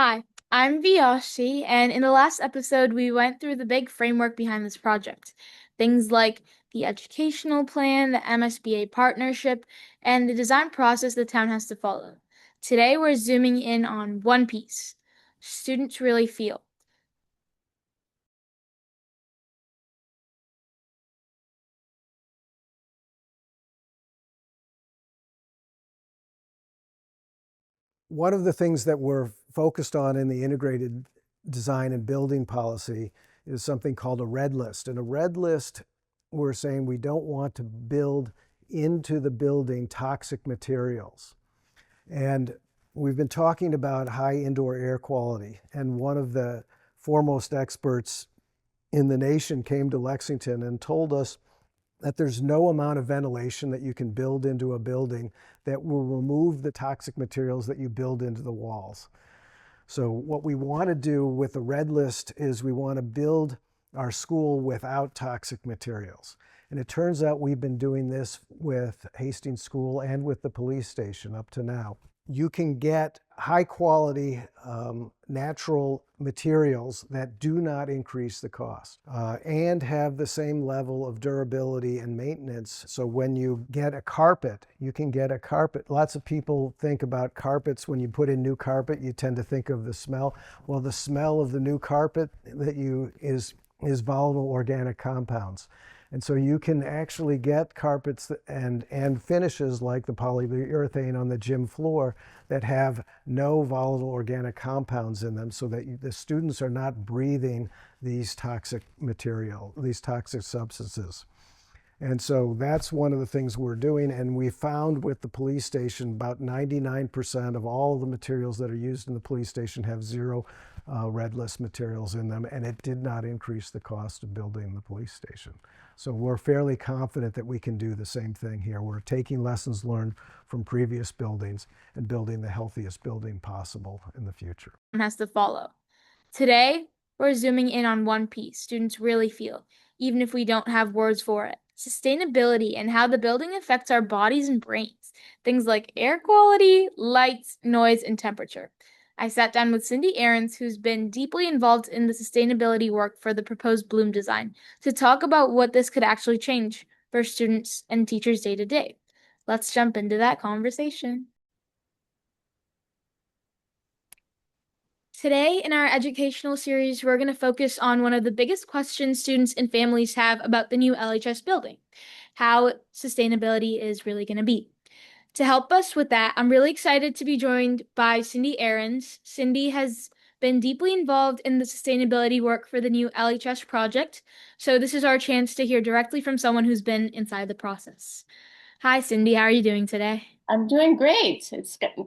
Hi, I'm Vyushti, and in the last episode, we went through the big framework behind this project. Things like the educational plan, the MSBA partnership, and the design process the town has to follow. Today, we're zooming in on one piece. Students really feel. One of the things that we're focused on in the integrated design and building policy is something called a red list. And a red list, we're saying we don't want to build into the building toxic materials. And we've been talking about high indoor air quality. And one of the foremost experts in the nation came to Lexington and told us that there's no amount of ventilation that you can build into a building that will remove the toxic materials that you build into the walls. So what we want to do with the red list is we want to build our school without toxic materials. And it turns out we've been doing this with Hastings School and with the police station up to now. You can get high quality natural materials that do not increase the cost and have the same level of durability and maintenance. So when you get a carpet, you can get a carpet. Lots of people think about carpets. When you put in new carpet, you tend to think of the smell. Well, the smell of the new carpet is volatile organic compounds. And so you can actually get carpets and finishes like the polyurethane on the gym floor that have no volatile organic compounds in them, so that the students are not breathing these toxic substances. And so that's one of the things we're doing. And we found with the police station about 99% of all of the materials that are used in the police station have zero red list materials in them. And it did not increase the cost of building the police station. So we're fairly confident that we can do the same thing here. We're taking lessons learned from previous buildings and building the healthiest building possible in the future. Has to follow. Today, we're zooming in on one piece students really feel, even if we don't have words for it. Sustainability and how the building affects our bodies and brains. Things like air quality, light, noise, and temperature. I sat down with Cindy Ahrens, who's been deeply involved in the sustainability work for the proposed Bloom design, to talk about what this could actually change for students and teachers day to day. Let's jump into that conversation. Today, in our educational series, we're going to focus on one of the biggest questions students and families have about the new LHS building, how sustainability is really going to be. To help us with that, I'm really excited to be joined by Cindy Ahrens. Cindy has been deeply involved in the sustainability work for the new LHS project, so this is our chance to hear directly from someone who's been inside the process. Hi, Cindy. How are you doing today? I'm doing great.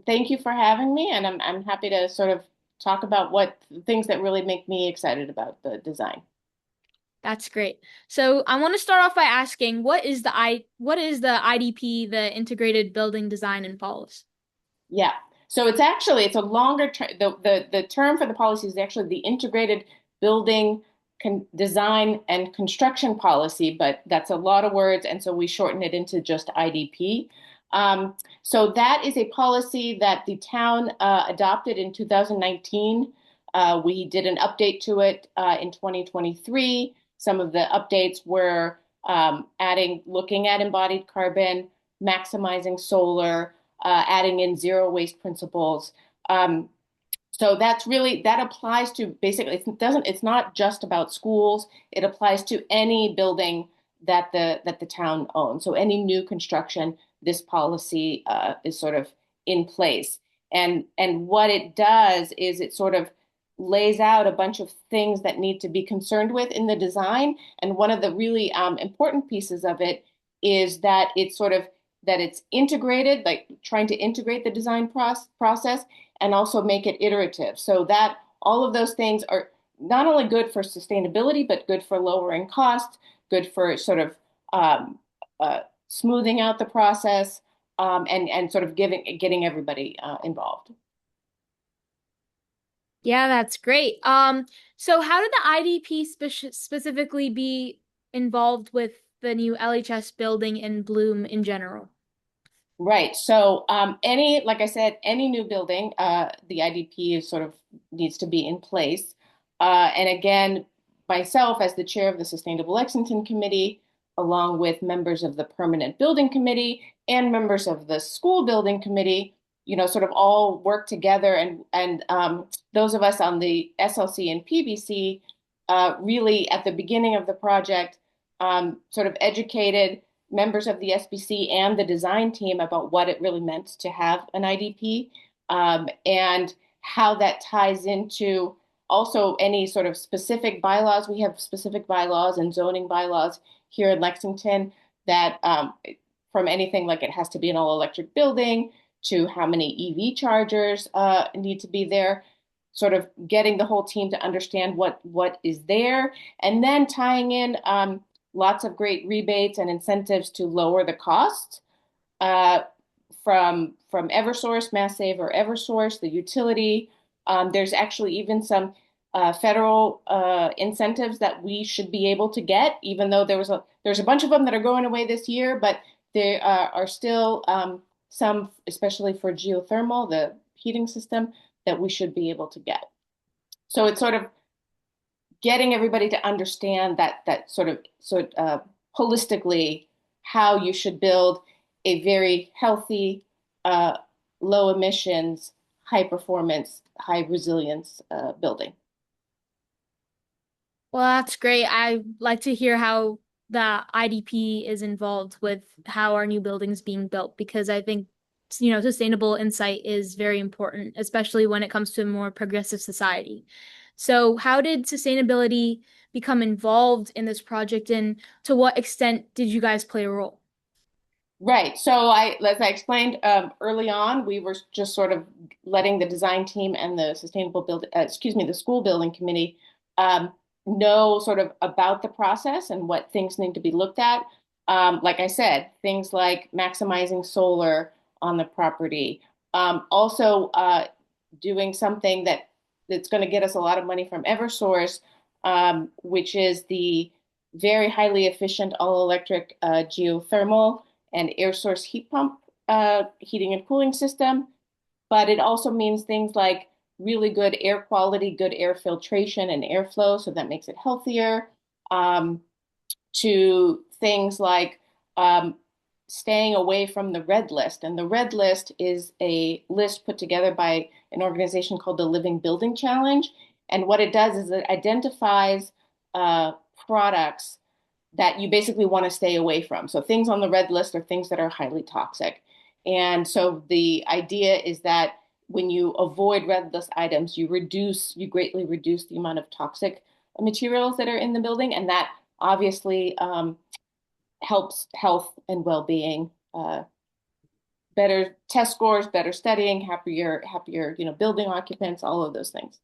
Thank you for having me, and I'm happy to sort of talk about what things that really make me excited about the design. That's great. So I want to start off by asking, what is the IDP, the Integrated Building Design and Policy? Yeah. So it's a longer term. The term for the policy is actually the Integrated Building Design and Construction Policy, but that's a lot of words, and so we shorten it into just IDP. So that is a policy that the town adopted in 2019. We did an update to it in 2023. Some of the updates were looking at embodied carbon, maximizing solar, adding in zero waste principles. So that applies to basically, it's not just about schools. It applies to any building that the town owns. So any new construction, this policy is sort of in place. And what it does is it sort of lays out a bunch of things that need to be concerned with in the design. And one of the really important pieces of it is that it's integrated, like trying to integrate the design process and also make it iterative. So that all of those things are not only good for sustainability, but good for lowering costs, good for sort of smoothing out the process, and sort of getting everybody involved. Yeah, that's great. So how did the IDP specifically be involved with the new LHS building and Bloom in general? Right. So like I said, any new building, the IDP is sort of needs to be in place. And again, myself as the chair of the Sustainable Lexington Committee, along with members of the Permanent Building Committee and members of the School Building Committee, sort of all work together, and those of us on the SLC and PBC really at the beginning of the project sort of educated members of the SBC and the design team about what it really meant to have an IDP, and how that ties into also any sort of specific bylaws. We have specific bylaws and zoning bylaws here in Lexington that from anything like it has to be an all electric building to how many EV chargers need to be there, sort of getting the whole team to understand what is there, and then tying in lots of great rebates and incentives to lower the cost uh, from Eversource, Mass Save or Eversource, the utility. There's actually even some federal incentives that we should be able to get, even though there's a bunch of them that are going away this year, but there are still some, especially for geothermal, the heating system, that we should be able to get. So it's sort of getting everybody to understand that sort of holistically how you should build a very healthy, uh, low emissions, high performance, high resilience building. Well, that's great. I like to hear how the IDP is involved with how our new building's being built because I think, sustainable insight is very important, especially when it comes to a more progressive society. So, how did sustainability become involved in this project, and to what extent did you guys play a role? Right. So as I explained early on, we were just sort of letting the design team and the the school building committee um, know sort of about the process and what things need to be looked at. Like I said, things like maximizing solar on the property. Also, doing something that's going to get us a lot of money from Eversource, which is the very highly efficient all-electric geothermal and air source heat pump heating and cooling system. But it also means things like really good air quality, good air filtration and airflow, so that makes it healthier. Um, to things like um, staying away from the red list. And the red list is a list put together by an organization called the Living Building Challenge. And what it does is it identifies uh, products that you basically want to stay away from. So things on the red list are things that are highly toxic. And so the idea is that when you avoid red list items, you greatly reduce the amount of toxic materials that are in the building, and that obviously helps health and well-being, better test scores, better studying, happier, building occupants, all of those things.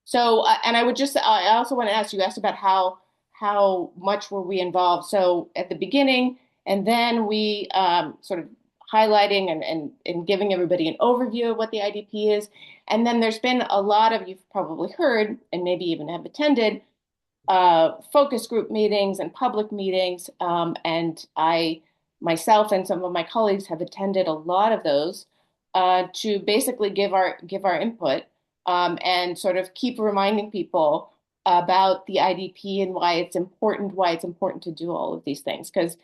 So, and I also want to ask, you asked about how much were we involved. So at the beginning, and then we sort of highlighting and giving everybody an overview of what the IDP is. And then there's been a lot of, you've probably heard, and maybe even have attended, focus group meetings and public meetings. And I myself and some of my colleagues have attended a lot of those to basically give our input and sort of keep reminding people about the IDP and why it's important to do all of these things. Because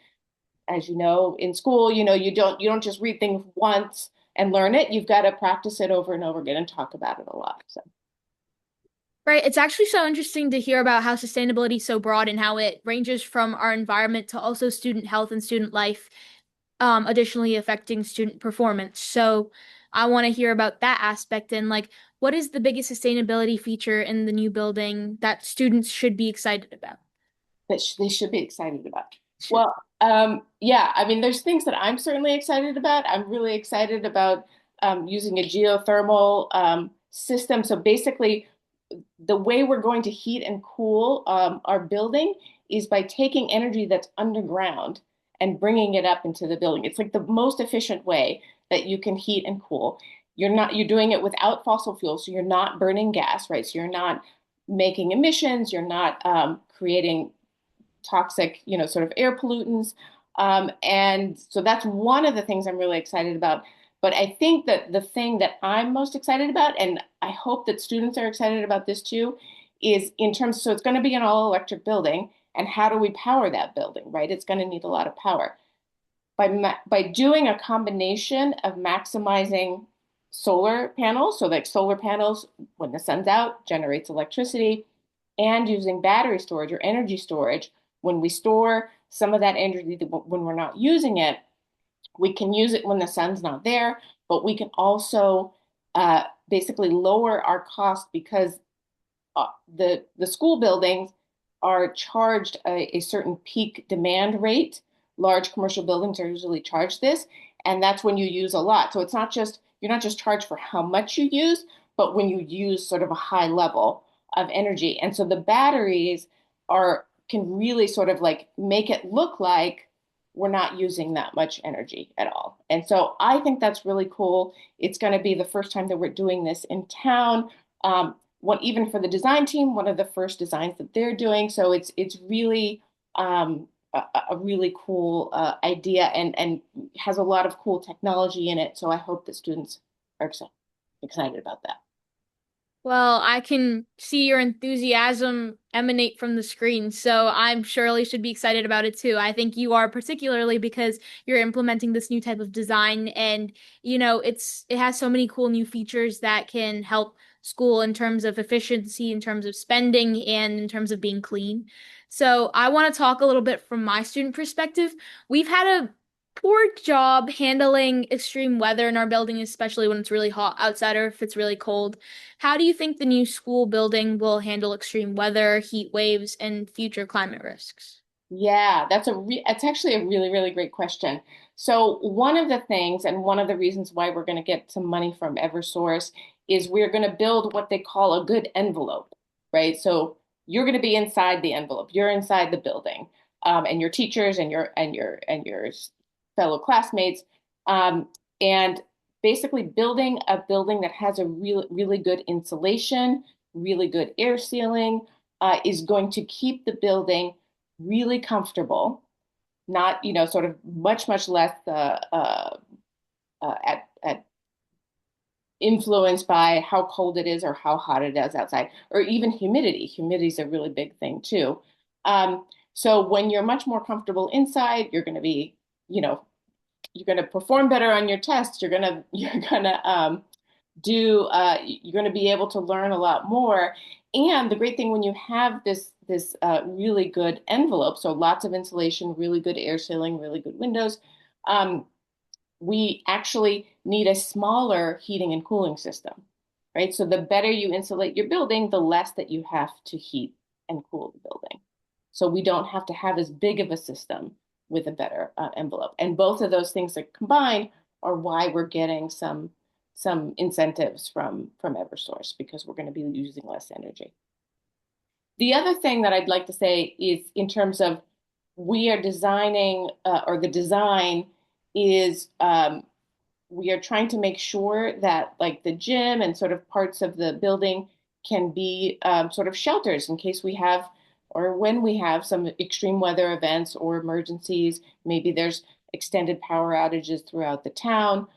as you know, in school, you don't just read things once and learn it. You've got to practice it over and over again and talk about it a lot. So. Right. It's actually so interesting to hear about how sustainability is so broad and how it ranges from our environment to also student health and student life, additionally affecting student performance. So I want to hear about that aspect and like what is the biggest sustainability feature in the new building that students should be excited about? That they should be excited about. Should. Well, yeah, I mean, there's things that I'm certainly excited about. I'm really excited about using a geothermal system. So basically, the way we're going to heat and cool our building is by taking energy that's underground and bringing it up into the building. It's like the most efficient way that you can heat and cool. You're doing it without fossil fuels, so you're not burning gas, right? So you're not making emissions, you're not creating toxic, sort of air pollutants. And so that's one of the things I'm really excited about. But I think that the thing that I'm most excited about, and I hope that students are excited about this too, is in terms, so it's going to be an all electric building. And how do we power that building, right? It's going to need a lot of power. By doing a combination of maximizing solar panels, so like solar panels, when the sun's out, generates electricity, and using battery storage or energy storage, when we store some of that energy when we're not using it, we can use it when the sun's not there, but we can also basically lower our cost because the school buildings are charged a certain peak demand rate. Large commercial buildings are usually charged this, and that's when you use a lot. So it's not just you're not just charged for how much you use, but when you use sort of a high level of energy. And so the batteries are can really sort of like make it look like we're not using that much energy at all. And so I think that's really cool. It's going to be the first time that we're doing this in town. What even for the design team, one of the first designs that they're doing. So it's really a really cool idea and has a lot of cool technology in it. So I hope that students are excited about that. Well, I can see your enthusiasm emanate from the screen, so I'm surely should be excited about it too. I think you are particularly because you're implementing this new type of design and it has so many cool new features that can help school in terms of efficiency, in terms of spending, and in terms of being clean. So I want to talk a little bit from my student perspective. We've had a poor job handling extreme weather in our building, especially when it's really hot outside or if it's really cold. How do you think the new school building will handle extreme weather, heat waves, and future climate risks? Yeah, it's actually a really, really great question. So one of the things and one of the reasons why we're going to get some money from Eversource is we're going to build what they call a good envelope, right? So you're going to be inside the envelope. You're inside the building, and your teachers and your fellow classmates, um, and basically building a building that has a really good insulation, really good air sealing, is going to keep the building really comfortable, not, sort of much less at influenced by how cold it is or how hot it is outside, or even humidity. Humidity is a really big thing too. Um, so when you're much more comfortable inside, you're going to be, you know, you're going to perform better on your tests. You're going to be able to learn a lot more. And the great thing when you have this really good envelope, so lots of insulation, really good air sealing, really good windows, um, we actually need a smaller heating and cooling system, right? So the better you insulate your building, the less that you have to heat and cool the building. So we don't have to have as big of a system with a better envelope. And both of those things that combined are why we're getting some incentives from Eversource because we're going to be using less energy. The other thing that I'd like to say is in terms of we are designing or the design is we are trying to make sure that like the gym and sort of parts of the building can be sort of shelters in case we have or when we have some extreme weather events or emergencies. Maybe there's extended power outages throughout the town.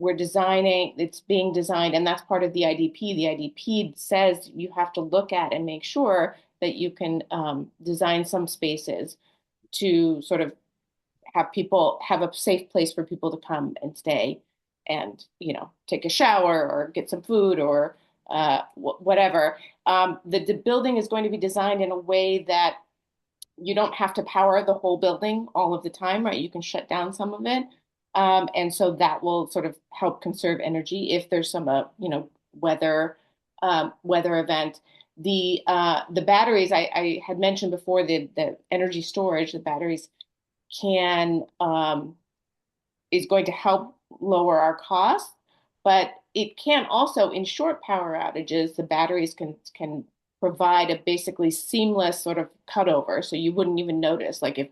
It's being designed, and that's part of the IDP. The IDP says you have to look at and make sure that you can design some spaces to sort of have a safe place for people to come and stay and, take a shower or get some food or whatever. The building is going to be designed in a way that you don't have to power the whole building all of the time, right? You can shut down some of it. And so that will sort of help conserve energy if there's some, weather, weather event. The batteries I had mentioned before, the energy storage, the batteries can is going to help lower our costs, but it can also, in short power outages, the batteries can provide a basically seamless sort of cutover, so you wouldn't even notice. Like if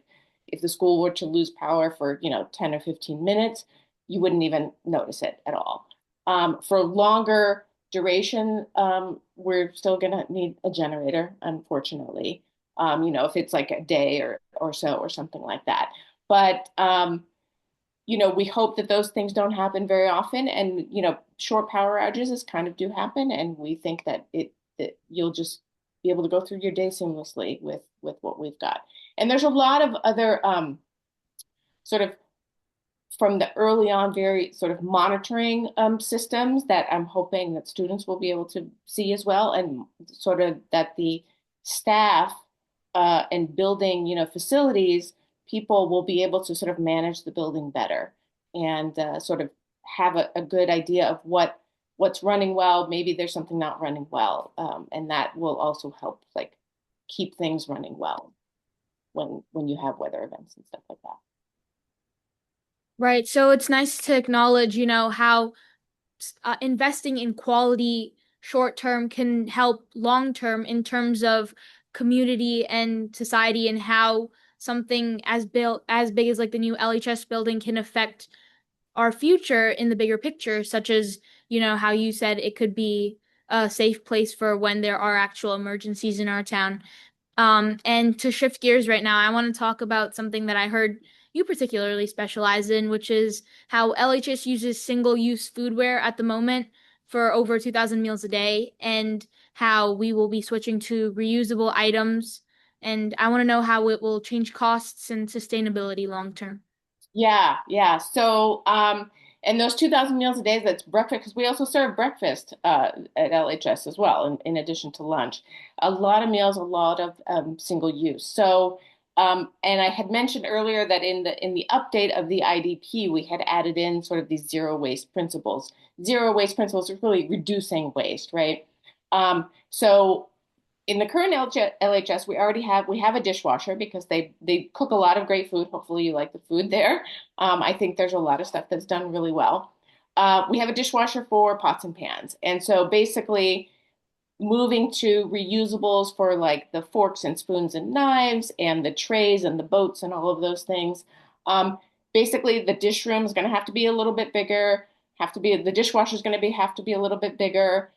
the school were to lose power for 10 or 15 minutes, you wouldn't even notice it at all. For longer duration, we're still going to need a generator, unfortunately. if it's like a day or so or something like that. But we hope that those things don't happen very often. And, short power outages kind of do happen. And we think that you'll just be able to go through your day seamlessly with what we've got. And there's a lot of other sort of from the early on, very sort of monitoring systems that I'm hoping that students will be able to see as well, and sort of that the staff and building, facilities, people will be able to sort of manage the building better and sort of have a good idea of what's running well. Maybe there's something not running well, and that will also help like keep things running well when you have weather events and stuff like that. Right. So it's nice to acknowledge, how investing in quality short term can help long term in terms of community and society, and how something as big as like the new LHS building can affect our future in the bigger picture, such as, how you said it could be a safe place for when there are actual emergencies in our town. And to shift gears right now, I want to talk about something that I heard you particularly specialize in, which is how LHS uses single-use foodware at the moment for over 2,000 meals a day, and how we will be switching to reusable items. And I want to know how it will change costs and sustainability long term. Yeah, yeah. So, and those 2,000 meals a day, that's breakfast, because we also serve breakfast at LHS as well, in addition to lunch. A lot of meals, a lot of single use. So, and I had mentioned earlier that in the update of the IDP, we had added in sort of these zero waste principles. Zero waste principles are really reducing waste, right? So in the current LHS, we have a dishwasher because they cook a lot of great food. Hopefully, you like the food there. I think there's a lot of stuff that's done really well. We have a dishwasher for pots and pans, and so basically, moving to reusables for like the forks and spoons and knives and the trays and the boats and all of those things. Um, Basically, the dish room is going to have to be a little bit bigger. The dishwasher is going to be have to be a little bit bigger.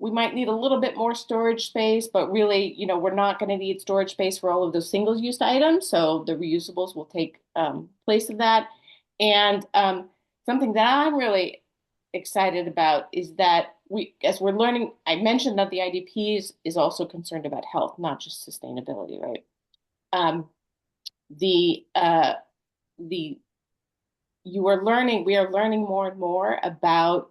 We might need a little bit more storage space, but really, we're not going to need storage space for all of those single-use items. So the reusables will take place of that. And something that I'm really excited about is that as we're learning, I mentioned that the IDP is also concerned about health, not just sustainability, right? Um, the the we are learning more and more about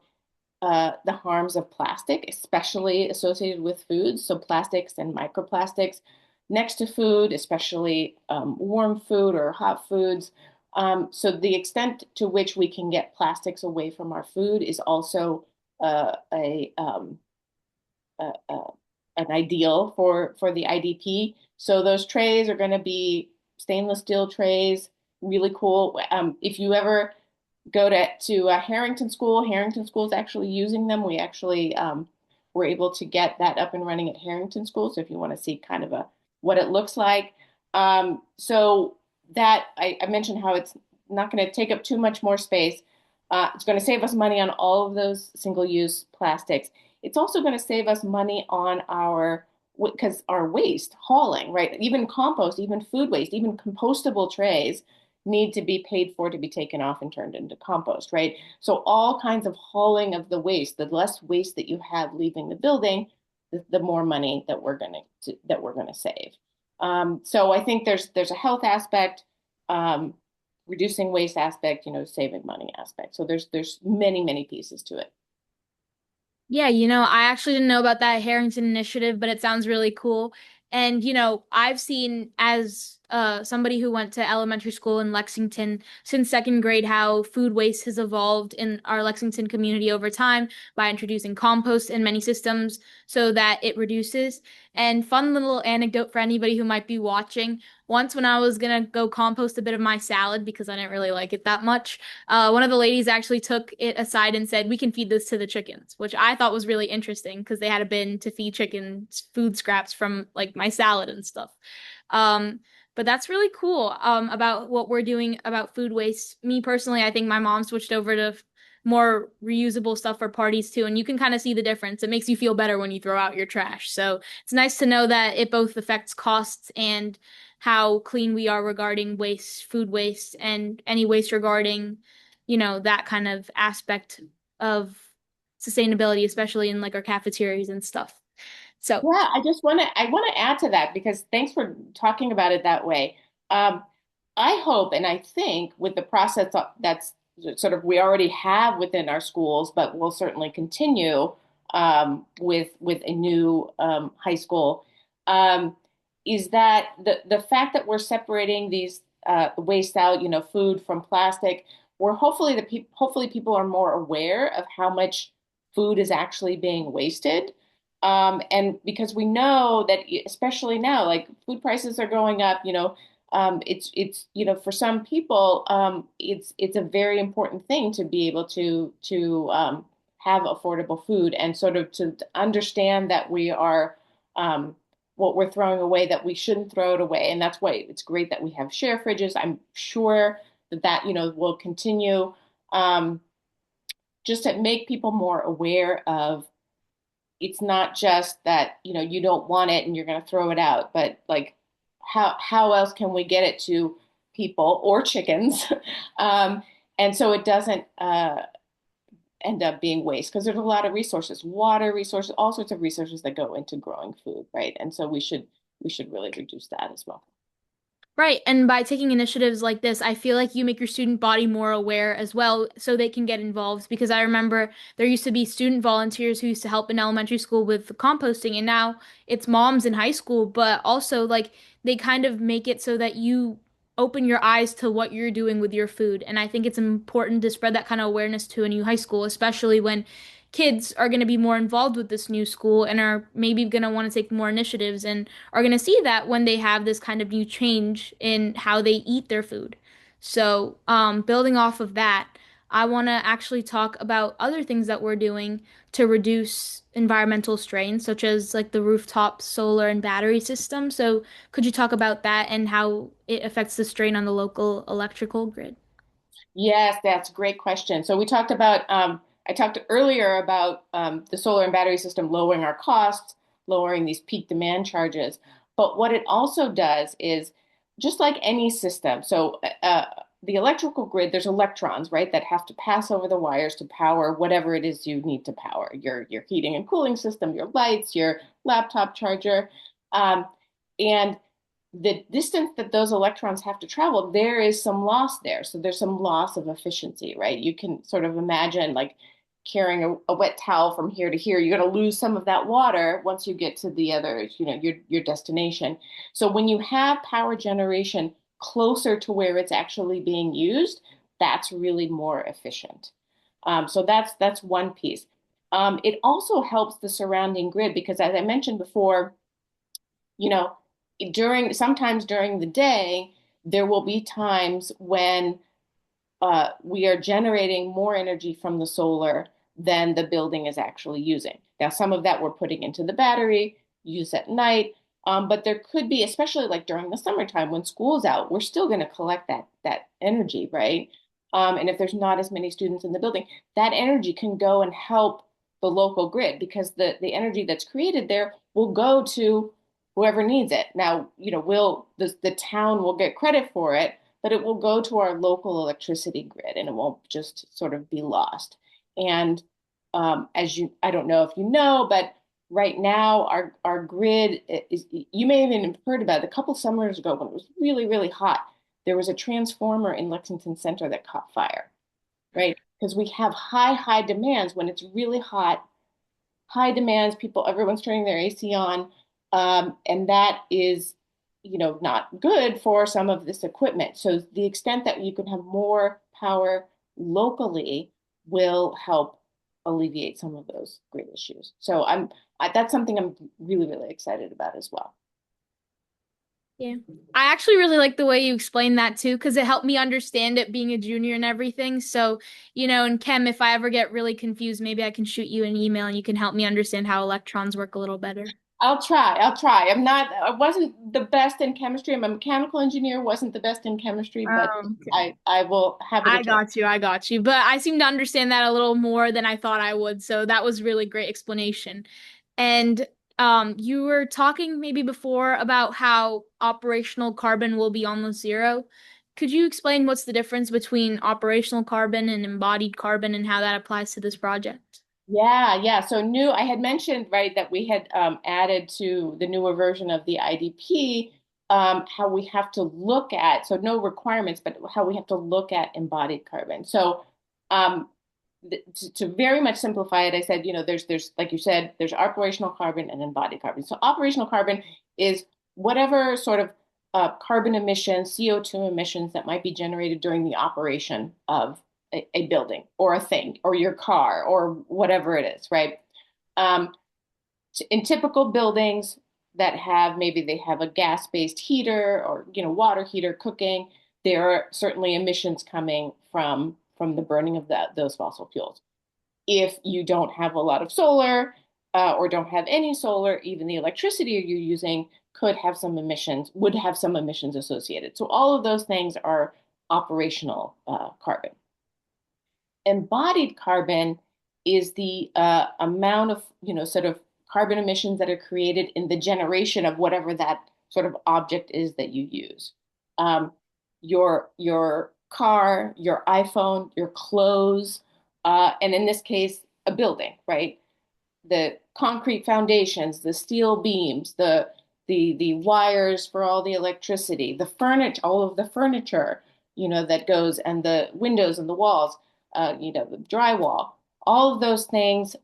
the harms of plastic, especially associated with foods. So plastics and microplastics next to food, especially warm food or hot foods. So the extent to which we can get plastics away from our food is also a, an ideal for the IDP. So those trays are going to be stainless steel trays, really cool. If you ever go to Harrington School is actually using them. We actually were able to get that up and running at Harrington School. So if you want to see kind of what it looks like, so that I mentioned how it's not going to take up too much more space. It's going to save us money on all of those single-use plastics. It's also going to save us money on because our waste hauling, right? Even compost, even food waste, even compostable trays need to be paid for to be taken off and turned into compost, right? So all kinds of hauling of the waste, the less waste that you have leaving the building, the more money that we're gonna save. So I think there's a health aspect, reducing waste aspect, saving money aspect. So there's many pieces to it. Yeah, I actually didn't know about that Harrington initiative, but it sounds really cool. And, I've seen as somebody who went to elementary school in Lexington since second grade how food waste has evolved in our Lexington community over time by introducing compost in many systems so that it reduces. And fun little anecdote for anybody who might be watching. Once when I was gonna go compost a bit of my salad because I didn't really like it that much, one of the ladies actually took it aside and said, "We can feed this to the chickens," which I thought was really interesting because they had a bin to feed chickens food scraps from like my salad and stuff. Um, but that's really cool about what we're doing about food waste. Me personally, I think my mom switched over to more reusable stuff for parties too. And you can kind of see the difference. It makes you feel better when you throw out your trash. So it's nice to know that it both affects costs and how clean we are regarding waste, food waste, and any waste regarding, that kind of aspect of sustainability, especially in like our cafeterias and stuff. So, Yeah, I want to add to that because thanks for talking about it that way. Um, I hope and I think with the process that's sort of we already have within our schools, but we'll certainly continue with a new high school, um, is that the fact that we're separating these waste out, food from plastic, we're hopefully people are more aware of how much food is actually being wasted. And because we know that, especially now, like food prices are going up, it's for some people, it's a very important thing to be able to have affordable food and sort of to understand that we are what we're throwing away, that we shouldn't throw it away, and that's why it's great that we have share fridges. I'm sure that will continue um, just to make people more aware of it's not just that you don't want it and you're going to throw it out, but like how else can we get it to people or chickens, um, and so it doesn't end up being waste because there's a lot of resources, water resources, all sorts of resources that go into growing food, right? And so we should really reduce that as well. right. And by taking initiatives like this, I feel like you make your student body more aware as well so they can get involved. Because I remember there used to be student volunteers who used to help in elementary school with composting, and now it's moms in high school, but also like they kind of make it so that you open your eyes to what you're doing with your food. And I think it's important to spread that kind of awareness to a new high school, especially when kids are going to be more involved with this new school and are maybe going to want to take more initiatives and are going to see that when they have this kind of new change in how they eat their food. So, building off of that, I want to actually talk about other things that we're doing to reduce environmental strain, such as like the rooftop solar and battery system. So, could you talk about that and how it affects the strain on the local electrical grid? Yes, that's a great question. So we talked about, I talked earlier about the solar and battery system lowering our costs, lowering these peak demand charges. But what it also does is just like any system, so the electrical grid, there's electrons, right, that have to pass over the wires to power whatever it is you need to power, your heating and cooling system, your lights, your laptop charger. Um, and the distance that those electrons have to travel, there is some loss there. So there's some loss of efficiency, right? You can sort of imagine like carrying a wet towel from here to here. You're going to lose some of that water once you get to the other, your destination. So when you have power generation closer to where it's actually being used, that's really more efficient. So that's one piece. It also helps the surrounding grid because, as I mentioned before, you know, sometimes during the day, there will be times when we are generating more energy from the solar than the building is actually using. Now, some of that we're putting into the battery, use at night, but there could be, especially like during the summertime when school's out, we're still going to collect that energy, right? And if there's not as many students in the building, that energy can go and help the local grid because the energy that's created there will go to whoever needs it. Now, the town will get credit for it, but it will go to our local electricity grid and it won't just sort of be lost. And I don't know if you know, but right now our grid is, you may have even heard about it a couple summers ago when it was really, really hot. There was a transformer in Lexington Center that caught fire, right? Because we have high demands when it's really hot, high demands, everyone's turning their AC on, and that is, not good for some of this equipment. So the extent that you can have more power locally will help alleviate some of those grid issues. So that's something I'm really, really excited about as well. Yeah. I actually really like the way you explained that too, because it helped me understand it being a junior and everything. So, in chem, if I ever get really confused, maybe I can shoot you an email and you can help me understand how electrons work a little better. I'll try. I'll try. I wasn't the best in chemistry. I'm a mechanical engineer, wasn't the best in chemistry, but Okay. I will have it a I try. got you. I got you. But I seem to understand that a little more than I thought I would. So that was really great explanation. And you were talking maybe before about how operational carbon will be almost zero. Could you explain what's the difference between operational carbon and embodied carbon and how that applies to this project? Yeah. So I had mentioned, right, that we had added to the newer version of the IDP how we have to look at, so no requirements, but how we have to look at embodied carbon. So um, to very much simplify it, I said, there's like you said, there's operational carbon and embodied carbon. So operational carbon is whatever sort of carbon emissions, CO2 emissions that might be generated during the operation of a building or a thing or your car or whatever it is, right? Um, in typical buildings that have maybe they have a gas-based heater or water heater cooking, there are certainly emissions coming from the burning of those fossil fuels. If you don't have a lot of solar or don't have any solar, even the electricity you're using would have some emissions associated. So all of those things are operational carbon. Embodied carbon is the amount of, sort of carbon emissions that are created in the generation of whatever that sort of object is that you use. Um, your car, your iPhone, your clothes, and in this case, a building, right? The concrete foundations, the steel beams, the wires for all the electricity, the furniture, all of the furniture, that goes, and the windows and the walls, the drywall, all of those things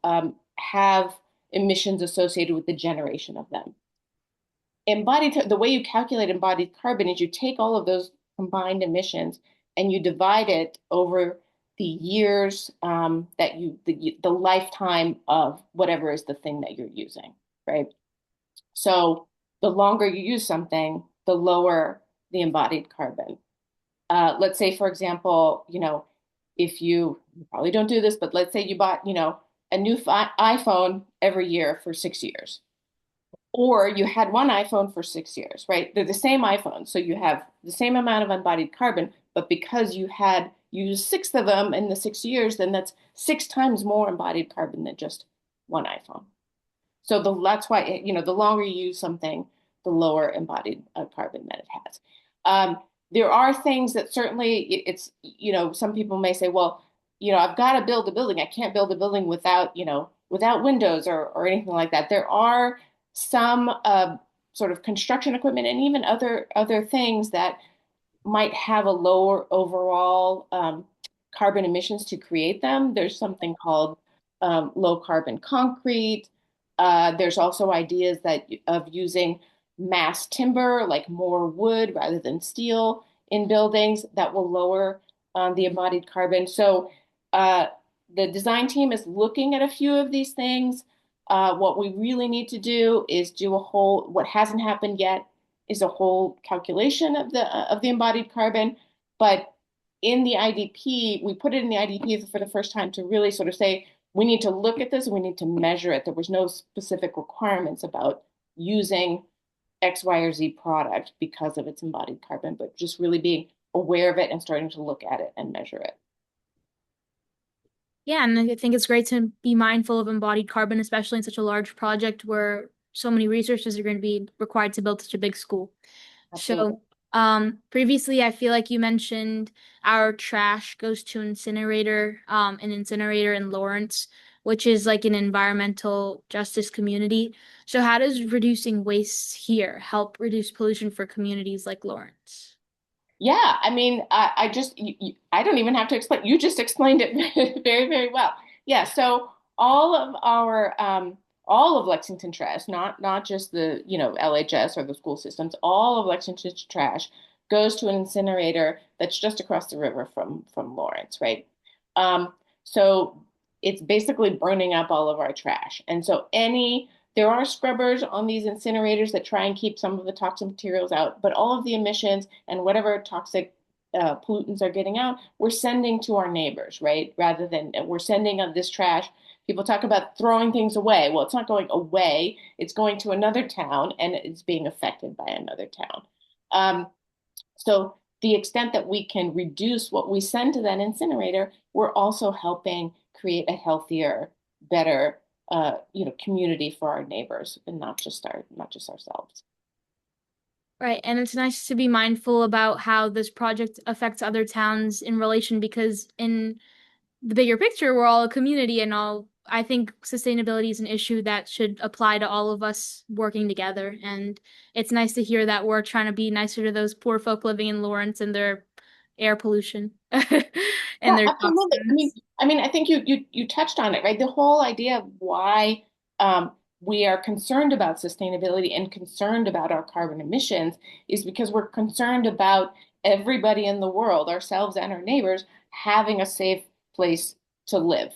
have emissions associated with the generation of them. The way you calculate embodied carbon is you take all of those combined emissions and you divide it over the years the lifetime of whatever is the thing that you're using, right? So the longer you use something, the lower the embodied carbon. Let's say, for example, if you probably don't do this, but let's say you bought, a new iPhone every year for 6 years, or you had one iPhone for 6 years, right? They're the same iPhone, so you have the same amount of embodied carbon, but because you had used six of them in the 6 years, then that's six times more embodied carbon than just one iPhone. So that's why, the longer you use something, the lower embodied carbon that it has. There are things that certainly some people may say, well, I've got to build a building. I can't build a building without windows or anything like that. There are some sort of construction equipment and even other things that might have a lower overall carbon emissions to create them. There's something called low carbon concrete. There's also ideas of using mass timber, like more wood rather than steel in buildings that will lower the embodied carbon. So uh, the design team is looking at a few of these things. What we really need to do is what hasn't happened yet is a whole calculation of the embodied carbon. But in the IDP, we put it in the IDP for the first time to really sort of say, we need to look at this and we need to measure it. There was no specific requirements about using X, Y, or Z product because of its embodied carbon, but just really being aware of it and starting to look at it and measure it. Yeah, and I think it's great to be mindful of embodied carbon, especially in such a large project where so many resources are going to be required to build such a big school. Absolutely. So, previously, I feel like you mentioned our trash goes to an incinerator in Lawrence, which is like an environmental justice community. So, how does reducing waste here help reduce pollution for communities like Lawrence? Yeah, I mean, I don't even have to explain. You just explained it very, very well. Yeah, so all of our all of Lexington trash, not just the LHS or the school systems, all of Lexington's trash goes to an incinerator that's just across the river from Lawrence, right? Um, so it's basically burning up all of our trash, and so there are scrubbers on these incinerators that try and keep some of the toxic materials out, but all of the emissions and whatever toxic pollutants are getting out, we're sending to our neighbors, right? Rather than we're sending this trash. People talk about throwing things away. Well, it's not going away. It's going to another town and it's being affected by another town. Um, so the extent that we can reduce what we send to that incinerator, we're also helping create a healthier, better, community for our neighbors and not just ourselves. Right. And it's nice to be mindful about how this project affects other towns in relation because in the bigger picture, we're all a community and all I think sustainability is an issue that should apply to all of us working together. And it's nice to hear that we're trying to be nicer to those poor folk living in Lawrence and their air pollution and Yeah, their absolutely. toxins. I think you touched on it, right? The whole idea of why we are concerned about sustainability and concerned about our carbon emissions is because we're concerned about everybody in the world, ourselves and our neighbors, having a safe place to live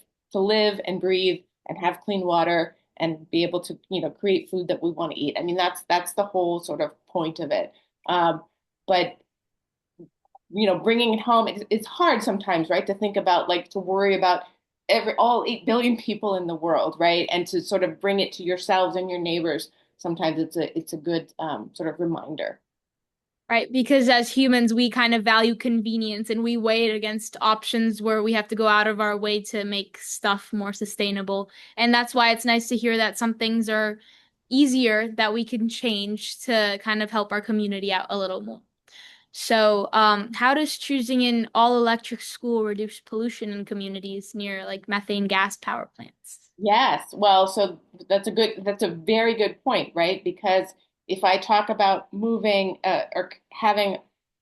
and breathe and have clean water and be able to, create food that we want to eat. I mean, that's the whole sort of point of it. But bringing it home, it's hard sometimes, right? To think about like to worry about all 8 billion people in the world, right? And to sort of bring it to yourselves and your neighbors. Sometimes it's a good sort of reminder. Right, because as humans, we kind of value convenience and we weigh it against options where we have to go out of our way to make stuff more sustainable. And that's why it's nice to hear that some things are easier that we can change to kind of help our community out a little more. So, how does choosing an all-electric school reduce pollution in communities near like methane gas power plants? Yes. Well, so that's a very good point, right? Because if I talk about moving or having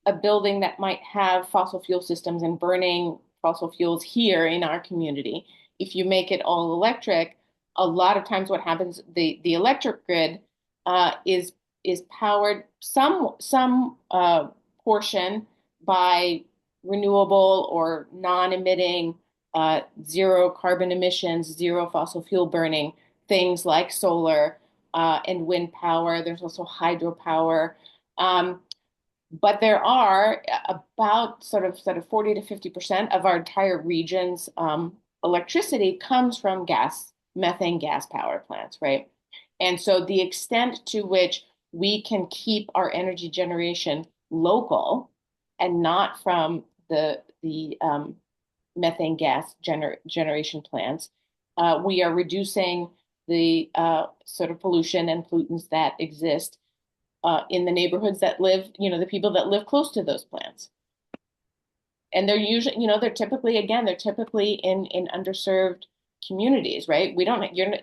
a building that might have fossil fuel systems and burning fossil fuels here in our community, if you make it all electric, a lot of times what happens, the electric grid is powered some portion by renewable or non-emitting zero carbon emissions, zero fossil fuel burning, things like solar and wind power. There's also hydropower. Um, but there are about sort of 40 to 50% of our entire region's electricity comes from methane gas power plants, right? And so the extent to which we can keep our energy generation local and not from the methane gas generation plants, we are reducing the sort of pollution and pollutants that exist in the neighborhoods that live, the people that live close to those plants. And they're usually, they're typically in underserved communities, right?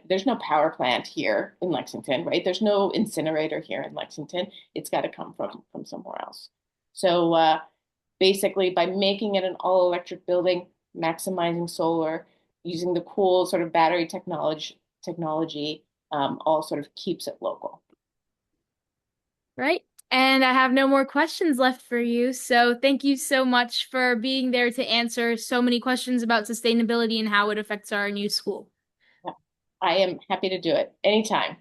There's no power plant here in Lexington, right? There's no incinerator here in Lexington. It's got to come from somewhere else. So basically, by making it an all-electric building, maximizing solar, using the cool sort of battery technology, all sort of keeps it local. Right. And I have no more questions left for you. So thank you so much for being there to answer so many questions about sustainability and how it affects our new school. I am happy to do it anytime.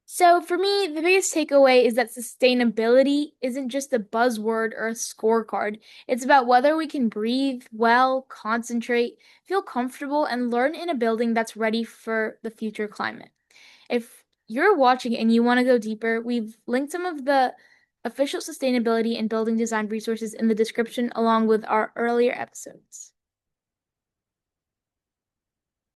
So for me, the biggest takeaway is that sustainability isn't just a buzzword or a scorecard. It's about whether we can breathe well, concentrate, feel comfortable, and learn in a building that's ready for the future climate. If you're watching and you want to go deeper, we've linked some of the official sustainability and building design resources in the description along with our earlier episodes.